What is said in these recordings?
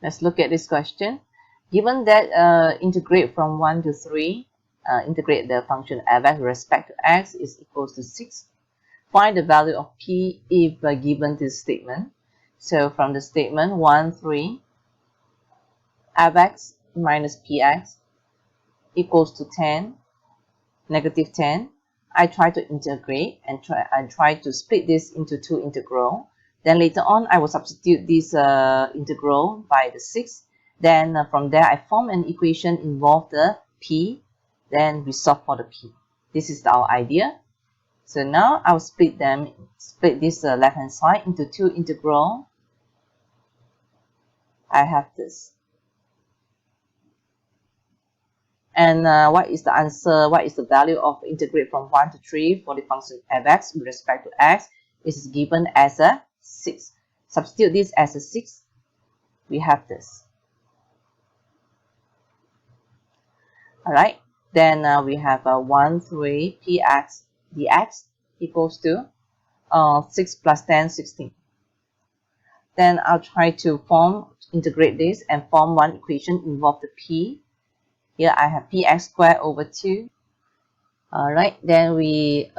Let's look at this question. Given that integrate from 1 to 3, integrate the function f(x) with respect to x is equals to 6. Find the value of p if given this statement. So from the statement 1, 3, f(x) minus px equals to 10, negative 10. I try to integrate and I try to split this into two integral. Then later on, I will substitute this integral by the 6. Then from there, I form an equation involve the p. Then we solve for the p. This is our idea. So now I'll split this left-hand side into two integral. I have this. And what is the answer? What is the value of integrate from 1 to 3 for the function f(x) with respect to x? It is given as a 6. Substitute this as a 6. We have this. Alright, then we have 1, 3 px dx equals to 6 plus 10, 16. Then I'll try to integrate this and form one equation involve the p. Here I have px squared over 2. Alright, then we,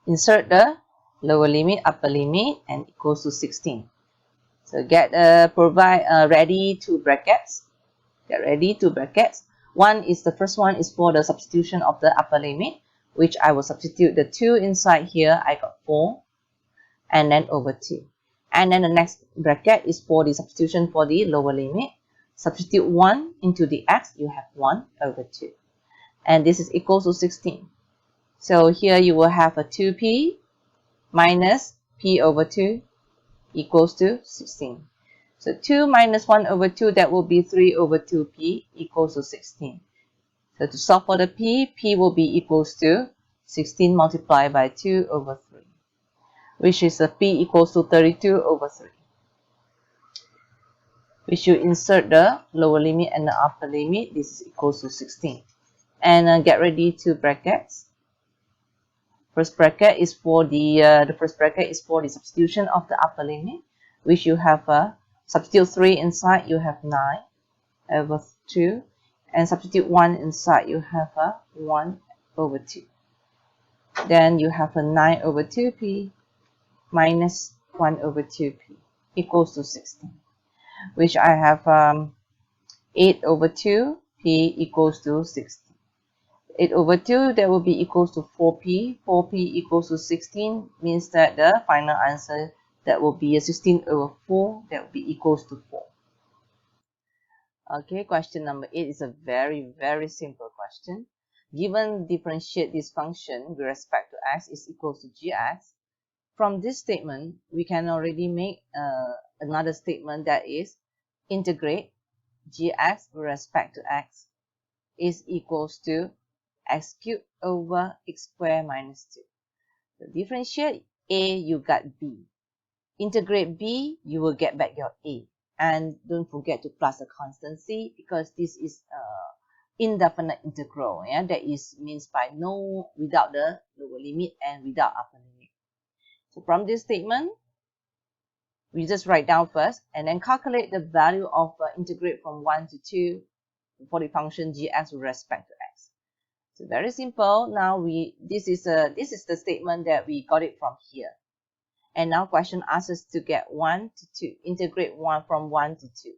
insert the lower limit, upper limit, and equals to 16. So provide ready two brackets. Get ready two brackets. The first one is for the substitution of the upper limit, which I will substitute the 2 inside here. I got 4, and then over 2. And then the next bracket is for the substitution for the lower limit. Substitute 1 into the x, you have 1 over 2. And this is equal to 16. So here you will have a 2p minus p over 2 equals to 16. So 2 minus 1 over 2, that will be 3 over 2p equals to 16. So to solve for the p will be equals to 16 multiplied by 2 over 3. Which is p equals to 32 over 3. We should insert the lower limit and the upper limit. This is equals to 16. And get ready two brackets. First bracket is for the substitution of the upper limit, which you have substitute 3 inside, you have 9 over 2, and substitute 1 inside, you have 1 over 2. Then you have a 9 over 2p minus 1 over 2p equals to 16, which I have 8 over 2p equals to 16. 8 over 2, that will be equals to 4p. 4p equals to 16 means that the final answer, that will be 16 over 4, that will be equals to 4. Okay, question number 8 is a very, very simple question. Given differentiate this function with respect to x is equals to gx, from this statement, we can already make another statement, that is integrate gx with respect to x is equals to x cubed over x squared minus 2. So differentiate a, you got b. Integrate b, you will get back your a. And don't forget to plus a constant c, because this is indefinite integral. Yeah, that is means by without the lower limit and without upper limit. So from this statement, we just write down first and then calculate the value of integrate from 1 to 2 for the function gx with respect to x. So very simple. Now this is the statement that we got it from here. And now question asks us to get 1 to 2, integrate 1 from 1 to 2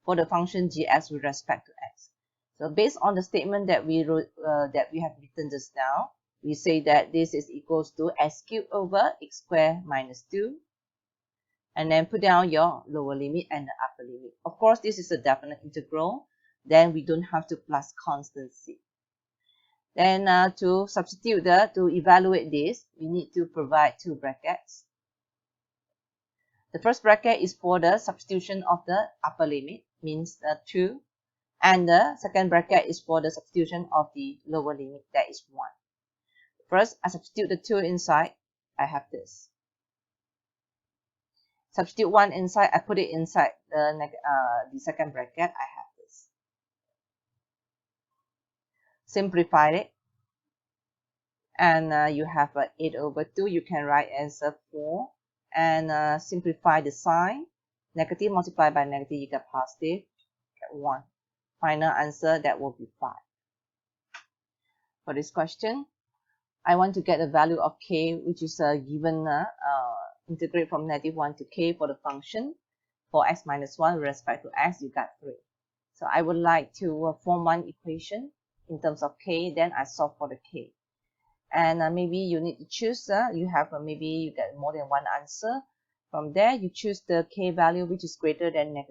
for the function gx with respect to x. So based on the statement that we wrote, that we have written just now, we say that this is equals to x cubed over x squared minus 2. And then put down your lower limit and the upper limit. Of course, this is a definite integral. Then we don't have to plus constant c. Then to evaluate this, we need to provide two brackets. The first bracket is for the substitution of the upper limit, means 2. And the second bracket is for the substitution of the lower limit, that is 1. First, I substitute the 2 inside, I have this. Substitute 1 inside, I put it inside the second bracket, I have this. Simplify it. And you have 8 over 2, you can write as 4. and simplify the sign. Negative multiplied by negative, you get positive, get 1. Final answer, that will be 5. For this question, I want to get the value of k, which is given, integrate from -1 to k for the function. For x minus 1 with respect to x, you got 3. So I would like to form one equation in terms of k, then I solve for the k. And maybe you need to choose, you have maybe you get more than one answer. From there, you choose the k value which is greater than -1.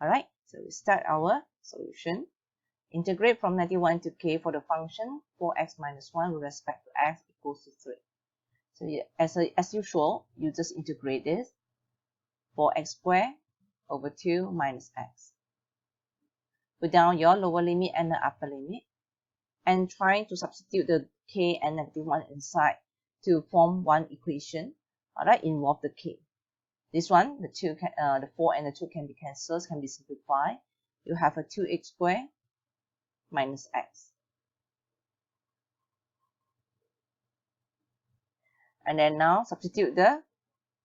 Alright, so we start our solution. Integrate from -1 to k for the function for x minus 1 with respect to x equals to 3. So as usual, you just integrate this for x squared over 2 minus x. Put down your lower limit and the upper limit, and trying to substitute the k and -1 inside to form one equation. Alright, involve the k. This one, the 4 and the 2 can be cancelled, can be simplified. You have a 2x squared minus x. And then now substitute the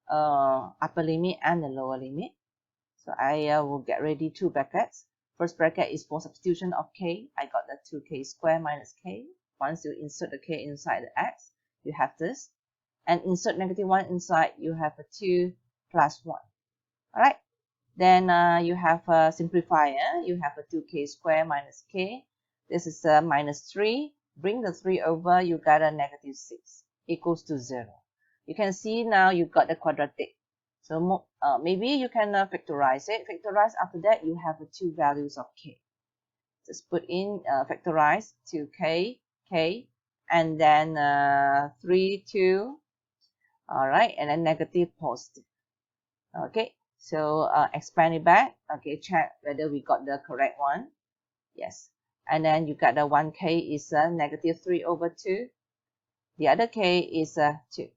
upper limit and the lower limit. So I will get ready 2 brackets. First bracket is for substitution of k. I got the 2k squared minus k. Once you insert the k inside the x, you have this. And insert -1 inside, you have a 2 plus 1. Alright. Then you have a simplifier. You have a 2k squared minus k. This is minus 3. Bring the 3 over, you got a -6 equals to 0. You can see now you got the quadratic. So maybe you can factorize it. Factorize, after that you have 2 values of k. Just put in factorize 2k, k, and then 3, 2. Alright, and then negative, positive. Okay, so expand it back. Okay, check whether we got the correct one. Yes. And then you got the 1k is -3 over 2. The other k is 2.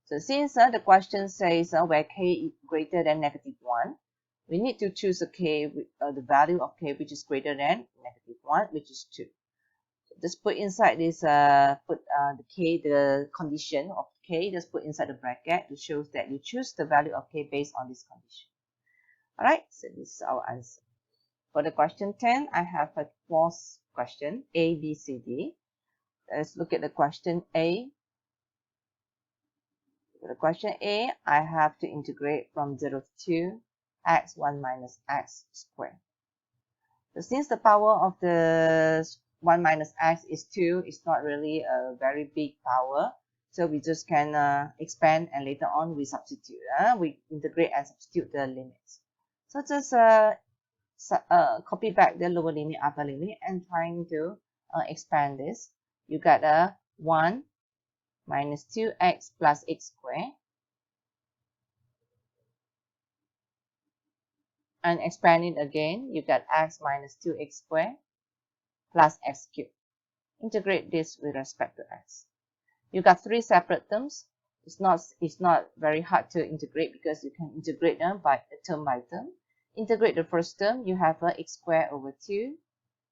So since the question says where k is greater than -1, we need to choose a k with the value of k which is greater than -1, which is 2. So just put inside this, the k, the condition of k, just put inside the bracket to show that you choose the value of k based on this condition. Alright, so this is our answer. For the question 10, I have a false question, A, B, C, D. Let's look at the question A. For the question A, I have to integrate from 0 to 2, x1 minus x squared. So since the power of the 1 minus x is 2, it's not really a very big power. So we just can expand, and later on we substitute. We integrate and substitute the limits. So just copy back the lower limit, upper limit, and trying to expand this. You got a 1 minus 2x plus x squared. And expand it again, you got x minus 2x squared plus x cubed. Integrate this with respect to x. You got 3 separate terms. It's not very hard to integrate because you can integrate them by term by term. Integrate the first term, you have x squared over 2.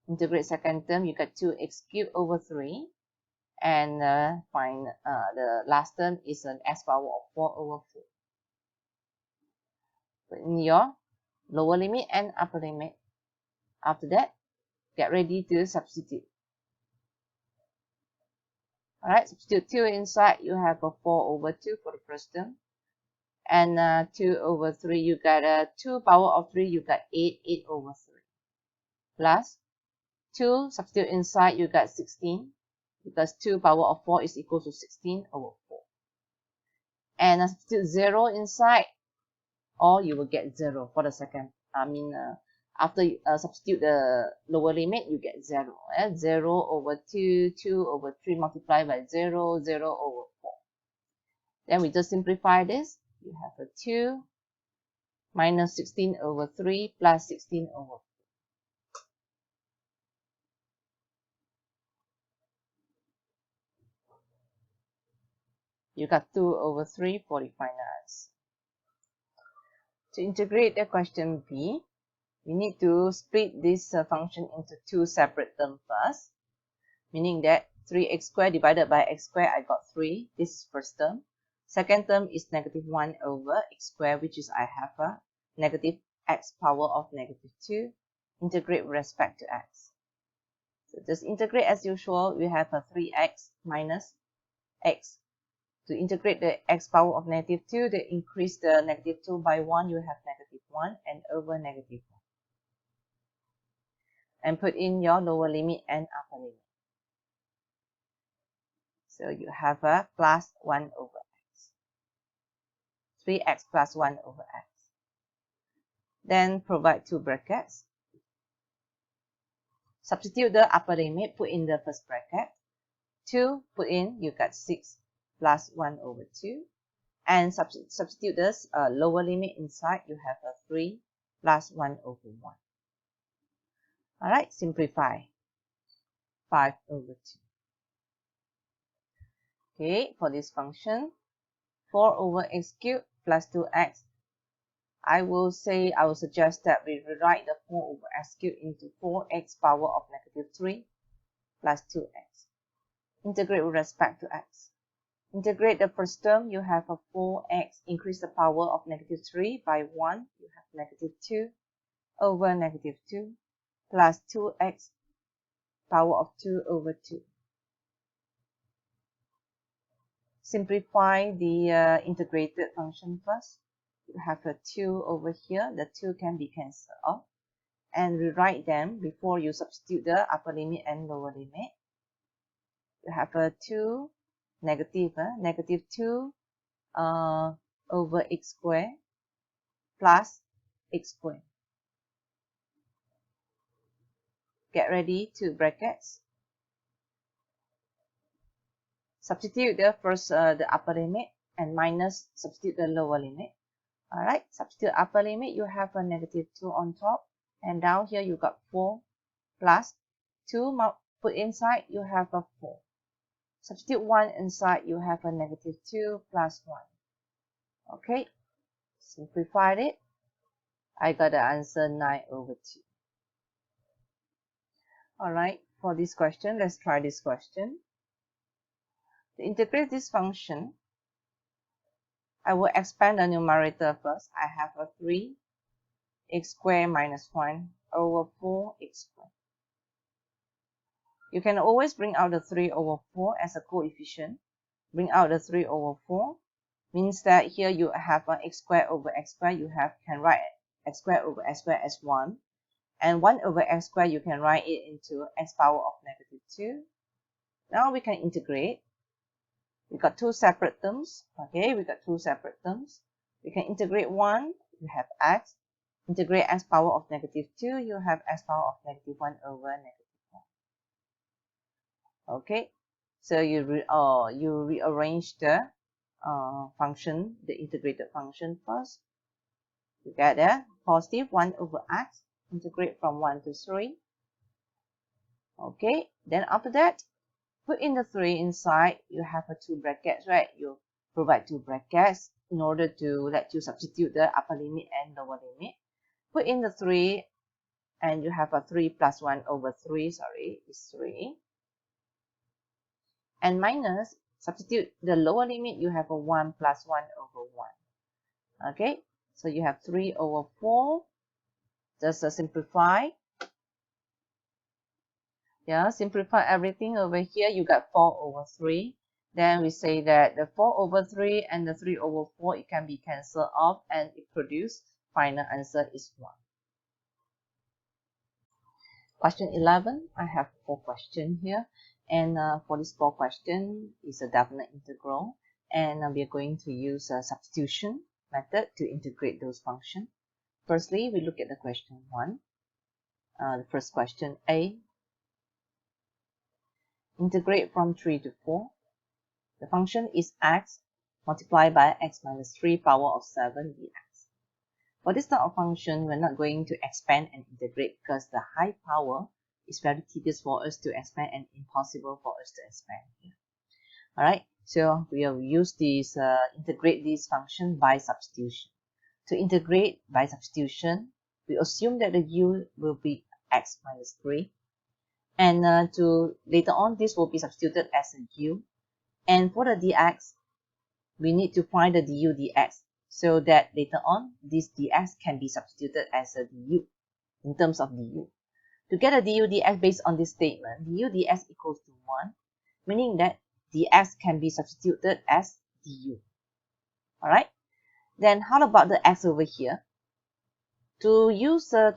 Integrate second term, you got 2x cubed over 3. And find the last term is an x power of 4 over 4. Put in your lower limit and upper limit. After that, get ready to substitute. Alright, substitute 2 inside, you have a 4 over 2 for the first term. And 2 over 3, you got a 2 power of 3, you got 8 over 3. Plus 2, substitute inside, you got 16. Because 2 power of 4 is equal to 16 over 4. And substitute 0 inside, or you will get 0 for the second. After you substitute the lower limit, you get 0. 0 over 2, 2 over 3 multiplied by 0, 0 over 4. Then we just simplify this. You have a 2 minus 16 over 3 plus 16 over 4. You got 2 over 3 for the final answer. To integrate the question B, we need to split this function into 2 separate terms first. Meaning that 3x squared divided by x squared, I got 3. This is first term. Second term is negative 1 over x squared, which is I have a negative x power of negative 2. Integrate with respect to x. So just integrate as usual. We have a 3x minus x. To integrate the x power of negative 2, they increase the negative 2 by 1. You have negative 1 and over negative 1. And put in your lower limit and upper limit. So you have a plus 1 over x. 3x plus 1 over x. Then provide two brackets. Substitute the upper limit, put in the first bracket. 2, put in, you got 6 plus 1 over 2. And substitute this lower limit inside, you have a 3 plus 1 over 1. Alright, simplify. 5 over 2. Okay, for this function, 4 over x cubed plus 2x. I will suggest that we rewrite the 4 over x cubed into 4x power of negative 3 plus 2x. Integrate with respect to x. Integrate the first term, you have a 4x, increase the power of negative 3 by 1, you have negative 2 over negative 2 plus 2x power of 2 over 2. Simplify the integrated function first. You have a 2 over here, the 2 can be cancelled off. And rewrite them before you substitute the upper limit and lower limit. You have a 2 negative 2 over x squared plus x squared. Get ready, two brackets. Substitute the first the upper limit and minus substitute the lower limit. Alright, substitute upper limit, you have a negative 2 on top, and down here you got 4 plus 2 put inside, you have a 4. Substitute 1 inside, you have a negative 2 plus 1. Okay, simplified it. I got the answer 9 over 2. Alright, for this question, let's try this question. To integrate this function, I will expand the numerator first. I have a 3 x squared minus 1 over 4 x squared. You can always bring out the 3 over 4 as a coefficient. Bring out the 3 over 4 means that here you have an x squared over x squared. You can write x squared over x squared as 1. And 1 over x squared, you can write it into x power of negative 2. Now we can integrate. We got two separate terms. Okay, we got two separate terms. We can integrate 1, you have x. Integrate x power of negative 2, you have x power of negative 1 over negative 1. Okay, so you rearrange the function, the integrated function first. You get there, positive 1 over x. Integrate from 1 to 3. Okay, then after that, put in the 3 inside. You have a 2 brackets, right? You provide 2 brackets in order to let you substitute the upper limit and lower limit. Put in the 3 and you have a 3 plus 1 over 3, is 3. And minus, substitute the lower limit, you have a 1 plus 1 over 1. Okay, so you have 3 over 4. Just simplify. Yeah, simplify everything over here. You got 4 over 3. Then we say that the 4 over 3 and the 3 over 4, it can be cancelled off and it produces final answer is 1. Question 11, I have 4 questions here. And for this 4 question, is a definite integral. And we are going to use a substitution method to integrate those functions. Firstly, we look at the question 1. The first question, A. Integrate from 3 to 4. The function is x multiplied by x minus 3 power of 7 dx. For this type of function, we're not going to expand and integrate because the high power is very tedious for us to expand and impossible for us to expand here. Alright, so we will use this, integrate this function by substitution. To integrate by substitution, we assume that the u will be x minus 3. And later on, this will be substituted as a u. And for the dx, we need to find the du dx so that later on this dx can be substituted as a du in terms of du. To get a du dx based on this statement, du dx equals to 1, meaning that dx can be substituted as du. Alright, then how about the x over here? To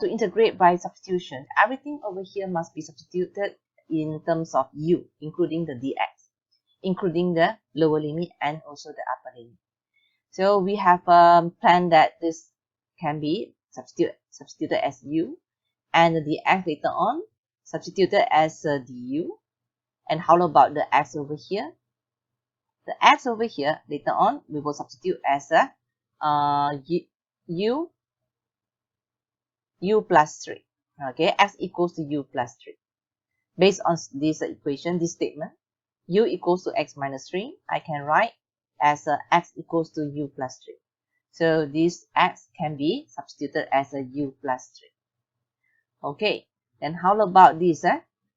integrate by substitution, everything over here must be substituted in terms of u, including the dx, including the lower limit and also the upper limit. So we have planned that this can be substituted as u, and the dx later on substituted as du. And how about the x over here? The x over here later on we will substitute as a u plus 3. Okay, x equals to u plus 3. Based on this equation, this statement, u equals to x minus 3, I can write as x equals to u plus 3. So this x can be substituted as a u plus 3. Okay, then how about this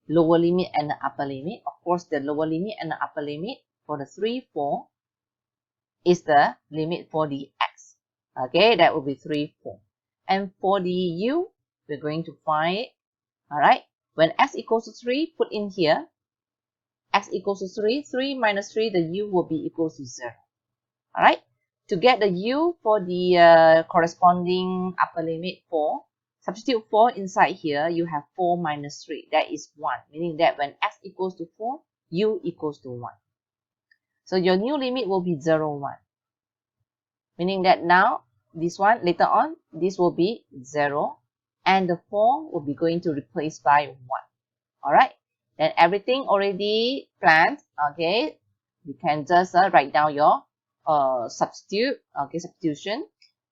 lower limit and the upper limit? Of course, the lower limit and the upper limit for the 3, 4 is the limit for the x. Okay, that will be 3, 4. And for the u, we're going to find it. Alright, when x equals to 3, put in here, x equals to 3, 3 minus 3, the u will be equal to 0. Alright, to get the u for the corresponding upper limit 4, substitute 4 inside here, you have 4 minus 3, that is 1, meaning that when x equals to 4, u equals to 1. So your new limit will be 0, 1, meaning that now, this one, later on, this will be 0, and the 4 will be going to replace by 1. Alright, then everything already planned. Okay, you can just write down your substitution,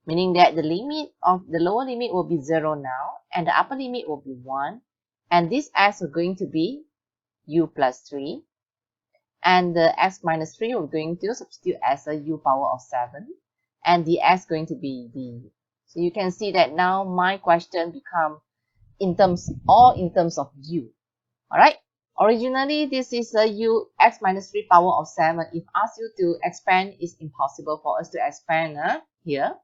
meaning that the limit of the lower limit will be 0 now, and the upper limit will be 1, and this x is going to be u plus 3, and the x minus 3 we're going to substitute as a u power of 7, and the x going to be du. So you can see that now my question become all in terms of u. Alright, originally this is a u x minus 3 power of 7. If asked you to expand, it's impossible for us to expand here.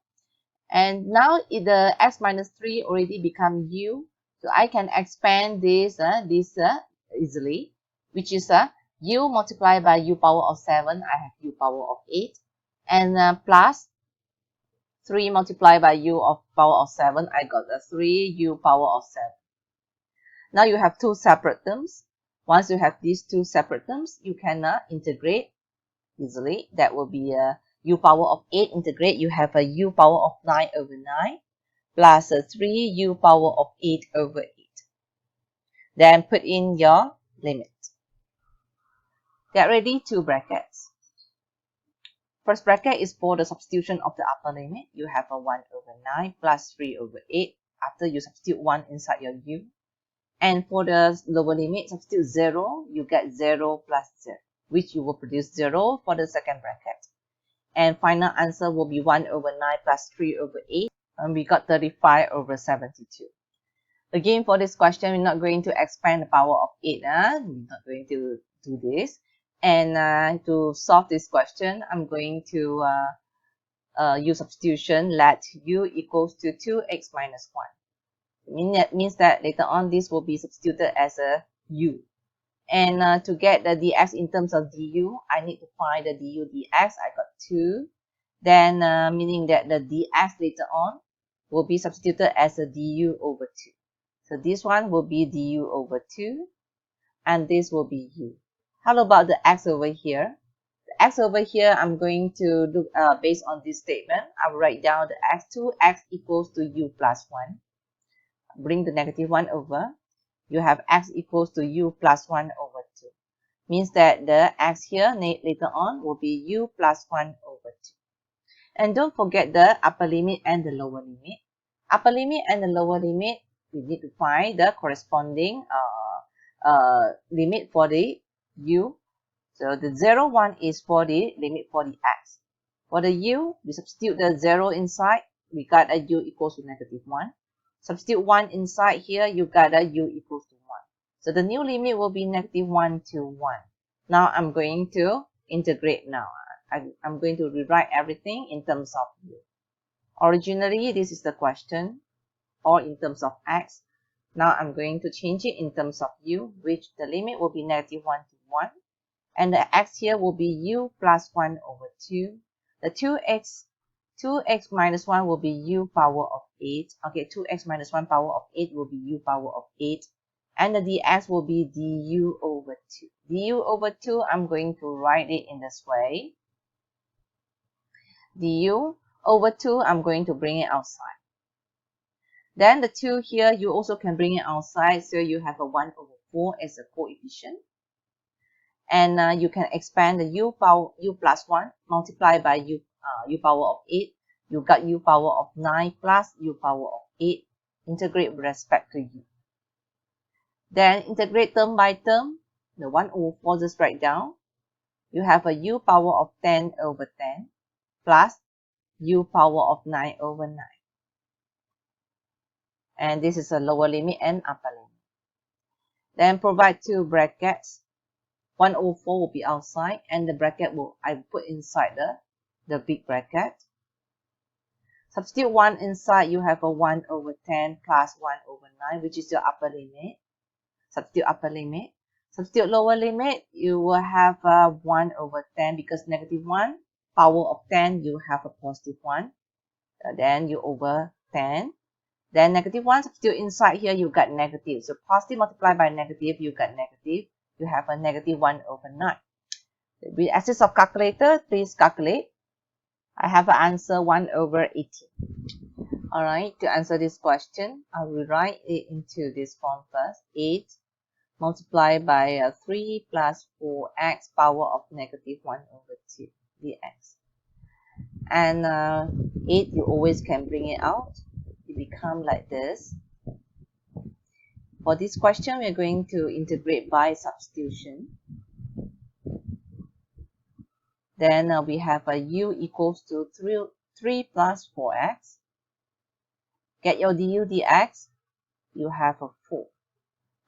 And now the x minus 3 already become u, so I can expand this easily, which is u multiplied by u power of 7, I have u power of 8, and plus 3 multiplied by u of power of 7, I got a 3 u power of 7. Now you have two separate terms. Once you have these two separate terms, you can integrate easily. That will be u power of 8 integrate. You have a u power of 9 over 9 plus a 3 u power of 8 over 8. Then put in your limit. Get ready, two brackets. First bracket is for the substitution of the upper limit. You have a 1 over 9 plus 3 over 8 after you substitute 1 inside your u. And for the lower limit, substitute 0, you get 0 plus 0, which you will produce 0 for the second bracket. And final answer will be 1 over 9 plus 3 over 8, and we got 35 over 72. Again, for this question, we're not going to expand the power of 8. We're not going to do this. And to solve this question, I'm going to use substitution. Let u equals to 2x minus 1. That means that later on this will be substituted as a u. And to get the dx in terms of du, I need to find the du dx. I got 2. Then meaning that the dx later on will be substituted as a du over 2. So this one will be du over 2, and this will be u. How about the x over here? The x over here, I'm going to look based on this statement. I'll write down the x. 2x equals to u plus 1. Bring the negative 1 over. You have x equals to u plus 1 over 2. Means that the x here later on will be u plus 1 over 2. And don't forget the upper limit and the lower limit. Upper limit and the lower limit, we need to find the corresponding limit for the u. So the 0, 1 is for the limit for the x. For the u, we substitute the 0 inside. We got a u equals to negative 1. Substitute 1 inside here, you got a u equals to 1. So the new limit will be negative 1 to 1. Now I'm going to integrate now. I'm going to rewrite everything in terms of u. Originally, this is the question, or in terms of x. Now I'm going to change it in terms of u, which the limit will be -1 to 1. And the x here will be u plus 1 over 2. The 2x minus 1 will be u power of 8. Okay, 2x minus 1 power of 8 will be u power of 8. And the dx will be du over 2. Du over 2, I'm going to write it in this way. Du over 2, I'm going to bring it outside. Then the 2 here, you also can bring it outside, so you have a 1 over 4 as a coefficient. And you can expand the u plus 1 multiplied by u power of 8. You got u power of 9 plus u power of 8. Integrate with respect to u. Then integrate term by term. The 1 over 4 just write down. You have a u power of 10 over 10 plus u power of 9 over 9. And this is a lower limit and upper limit. Then provide two brackets. 1 over 4 will be outside, and the bracket I put inside the big bracket. Substitute 1 inside, you have a 1 over 10 plus 1 over 9, which is your upper limit. Substitute upper limit. Substitute lower limit, you will have 1 over 10, because -1 power of 10, you have a +1. Then you over 10. Then -1, substitute inside here, you got negative. So positive multiplied by negative, you got negative. You have a -1 over 9. With access of calculator, please calculate. I have an answer 1 over 18. Alright, to answer this question, I will write it into this form first. 8 multiplied by 3 plus 4x power of -1 over 2 dx. And 8, you always can bring it out. It become like this. For this question, we're going to integrate by substitution. Then we have a u equals to 3 plus 4x. Get your du dx, you have a 4.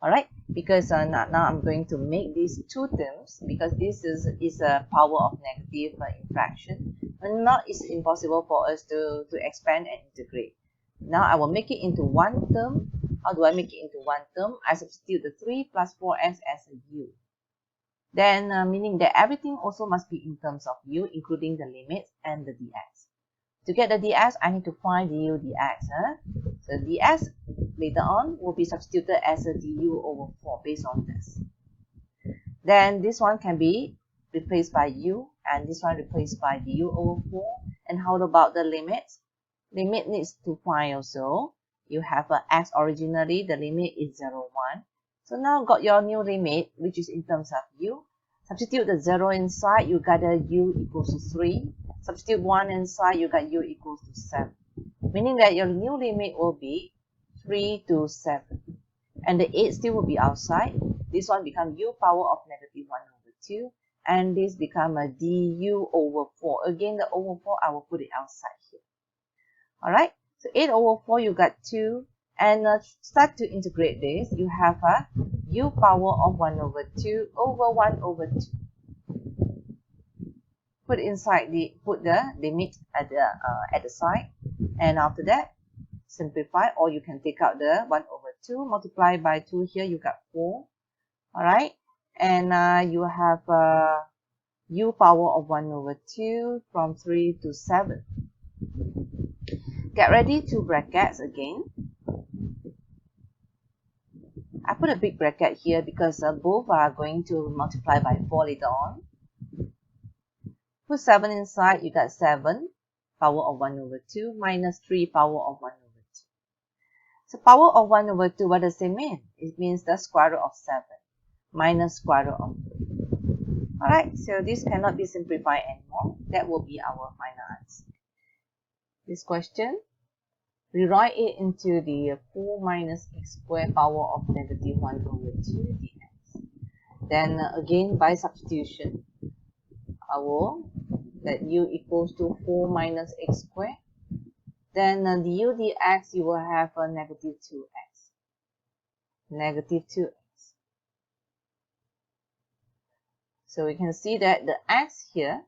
Alright, because now I'm going to make these two terms, because this is a power of negative fraction. And now it's impossible for us to expand and integrate. Now I will make it into one term. How do I make it into one term? I substitute the 3 plus 4x as a u. Then meaning that everything also must be in terms of u, including the limits and the dx. To get the dx, I need to find du dx. So dx later on will be substituted as a du over 4 based on this. Then this one can be replaced by u, and this one replaced by du over 4. And how about the limits? Limit needs to find also. You have a x originally, the limit is 0, 1. So now got your new limit, which is in terms of u. Substitute the 0 inside, you got a u equals to 3. Substitute 1 inside, you got u equals to 7. Meaning that your new limit will be 3 to 7. And the 8 still will be outside. This one becomes u power of -1 over 2. And this become a du over 4. Again, the over 4, I will put it outside here. Alright, so 8 over 4, you got 2. And start to integrate this. You have a u power of 1 over 2 over 1 over 2. Put the limit at the side, and after that simplify, or you can take out the 1 over 2 multiply by 2 here, you got 4. Alright, and you have u power of 1 over 2 from 3 to 7. Get ready two brackets again. I put a big bracket here because both are going to multiply by 4 later on. Put 7 inside, you got 7 power of 1 over 2 minus 3 power of 1 over 2. So power of 1 over 2, what does it mean? It means the square root of 7 minus square root of 3. Alright, so this cannot be simplified anymore. That will be our final answer. This question, rewrite it into the 4 minus x squared power of -1 over 2 dx. Then again, by substitution, I will let u equals to 4 minus x squared. Then du dx, you will have a -2x. -2x. So we can see that the x here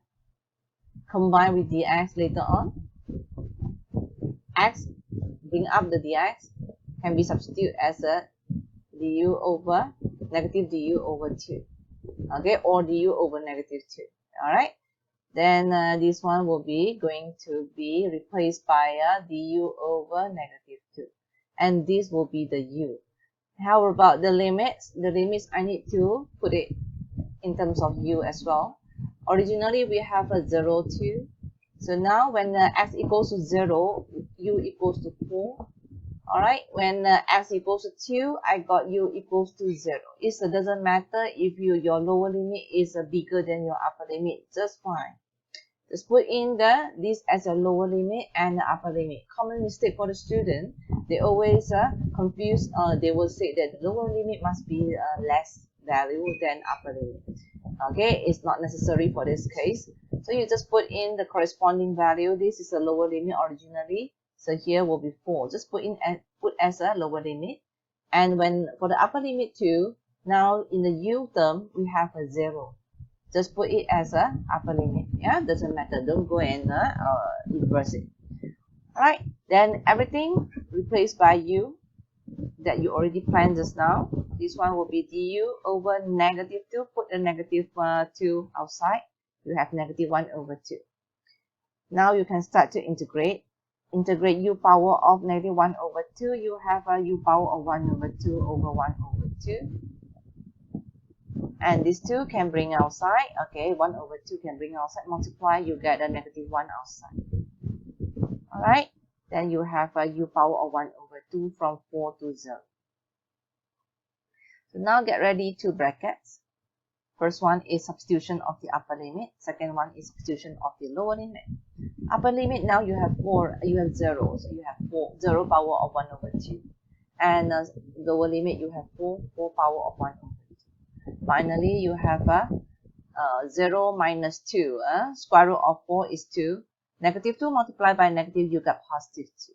combine with dx later on. X, bring up the dx, can be substituted as a du over negative du over 2. Okay, or du over negative 2. Alright, then this one will be going to be replaced by du over negative 2. And this will be the u. How about the limits? The limits I need to put it in terms of u as well. Originally we have a 0, 2. So now when x equals to 0, u equals to 4. Alright, when x equals to 2, I got u equals to 0. It doesn't matter if your lower limit is bigger than your upper limit, just fine. Just put in this as a lower limit and the upper limit. Common mistake for the student, they always confuse, they will say that the lower limit must be less value than upper limit. Okay, it's not necessary for this case. So you just put in the corresponding value. This is a lower limit originally. So here will be 4. Just put as a lower limit. And when for the upper limit too, now in the u term, we have a 0. Just put it as a upper limit. Yeah, doesn't matter. Don't go and reverse it. Alright, then everything replaced by u that you already planned just now. This one will be du over negative 2. Put the negative 2 outside. You have negative 1 over 2. Now you can start to integrate. Integrate u power of negative 1 over 2. You have a u power of 1 over 2 over 1 over 2. And these 2 can bring outside. Okay, 1 over 2 can bring outside. Multiply, you get a negative 1 outside. Alright, then you have a u power of 1 over 2 from 4 to 0. So now get ready to brackets. First one is substitution of the upper limit. Second one is substitution of the lower limit. Upper limit, now you have 4, you have 0. So you have 0 power of 1 over 2. And lower limit, you have 4 power of 1 over 2. Finally, you have 0 minus 2. Square root of 4 is 2. Negative 2 multiplied by negative, you got positive 2.